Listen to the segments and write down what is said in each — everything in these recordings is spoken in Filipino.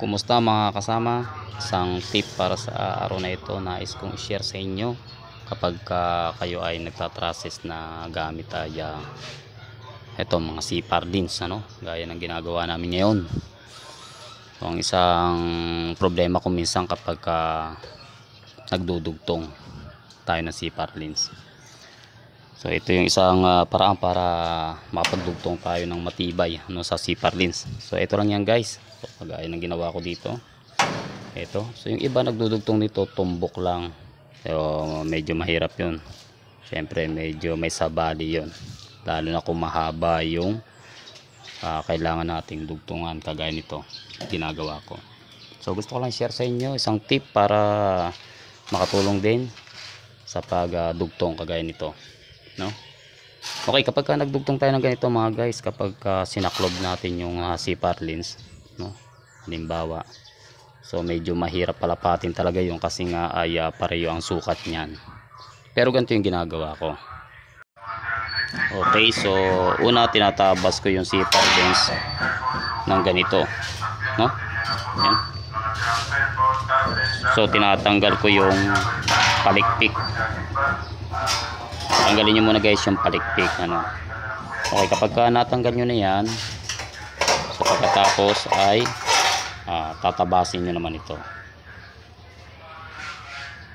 Kumusta mga kasama? Isang tip para sa araw na ito nais kong i-share sa inyo kapag kayo ay nagtatrases na gamit ay ito mga C-pardins, gaya ng ginagawa namin ngayon. So, ang isang problema ko minsan kapag nagdudugtong tayo ng C-pardins. So ito yung isang paraan para mapagdugtong tayo ng matibay sa C-pardins. So ito lang yan guys. So, kagaya ng ginawa ko dito. Ito. So yung iba nagdudugtong nito tumbok lang. So medyo mahirap yun. Siyempre medyo may sabali yun. Lalo na kung mahaba yung kailangan nating dugtungan kagaya nito. Ginagawa ko. So gusto ko lang share sa inyo isang tip para makatulong din sa pagdugtong kagaya nito. Okay, kapag nagdugtong tayo ng ganito mga guys, kapag sinaklob natin yung C-pardins, halimbawa, so medyo mahirap palapatin talaga yung kasi nga ay pareho ang sukat niyan. Pero ganito yung ginagawa ko. Okay, so una tinatabas ko yung C-pardins ng ganito, Yan. So tinatanggal ko yung palikpik. Tanggalin nyo muna guys yung palikpik. Okay, kapag natanggal nyo na yan, so pagkatapos ay tatabasin nyo naman ito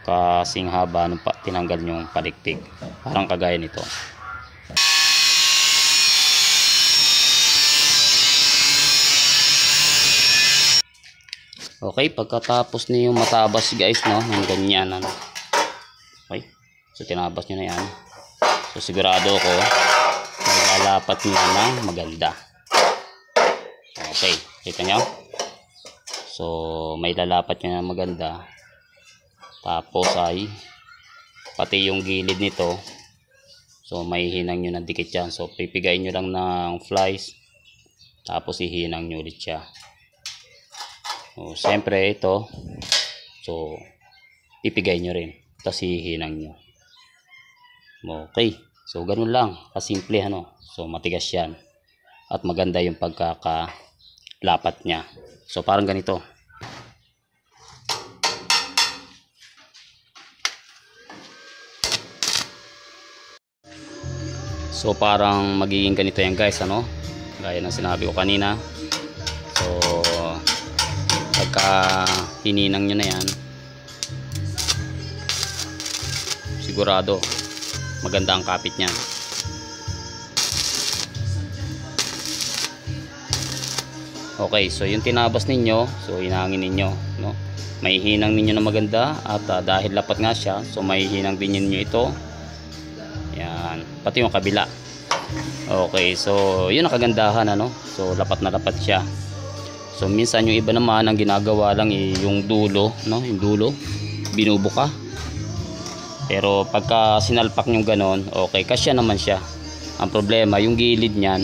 kasing haba nung tinanggal nyo yung palikpik, parang kagaya nito. Okay, pagkatapos niyo matabas guys, ng ganyan, okay, so tinabas nyo na yan. So sigurado ko lalapat niya ng maganda. Okay, kita nyo? So may lalapat niya ng maganda. Tapos ay pati yung gilid nito, so may hinang nyo ng dikit yan. So pipigayin nyo lang ng flies, tapos ihinang nyo ulit siya. So siyempre ito, so pipigayin nyo rin, tapos hihinang nyo. Okay, so ganun lang kasimple, so matigas yan at maganda yung pagkakalapat nya. So parang ganito. So parang magiging ganito yan guys, gaya ng sinabi ko kanina. So pagka hininang nyo na yan, sigurado maganda ang kapit niyan. Okay, so yung tinabas ninyo, so hinangin ninyo, may hinang ninyo na maganda at dahil lapat nga siya, so may hinang din ninyo ito. Yan, pati yung kabila. Okay, so yun ang kagandahan, so lapat na lapat siya. So minsan yung iba naman ang ginagawa lang yung dulo, yung dulo binubuka. Pero pagka sinalpak nyo ganon, okay, kasya naman siya. Ang problema, yung gilid nyan,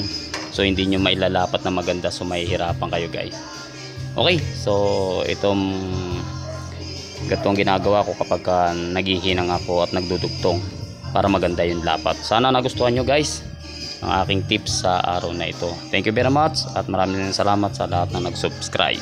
so hindi nyo mailalapat na maganda, so mahihirapan kayo guys. Okay, so itong gatong ginagawa ko kapag naghihinang ako at nagdudugtong para maganda yung lapat. Sana nagustuhan nyo guys ang aking tips sa araw na ito. Thank you very much at maraming salamat sa lahat na nag-subscribe.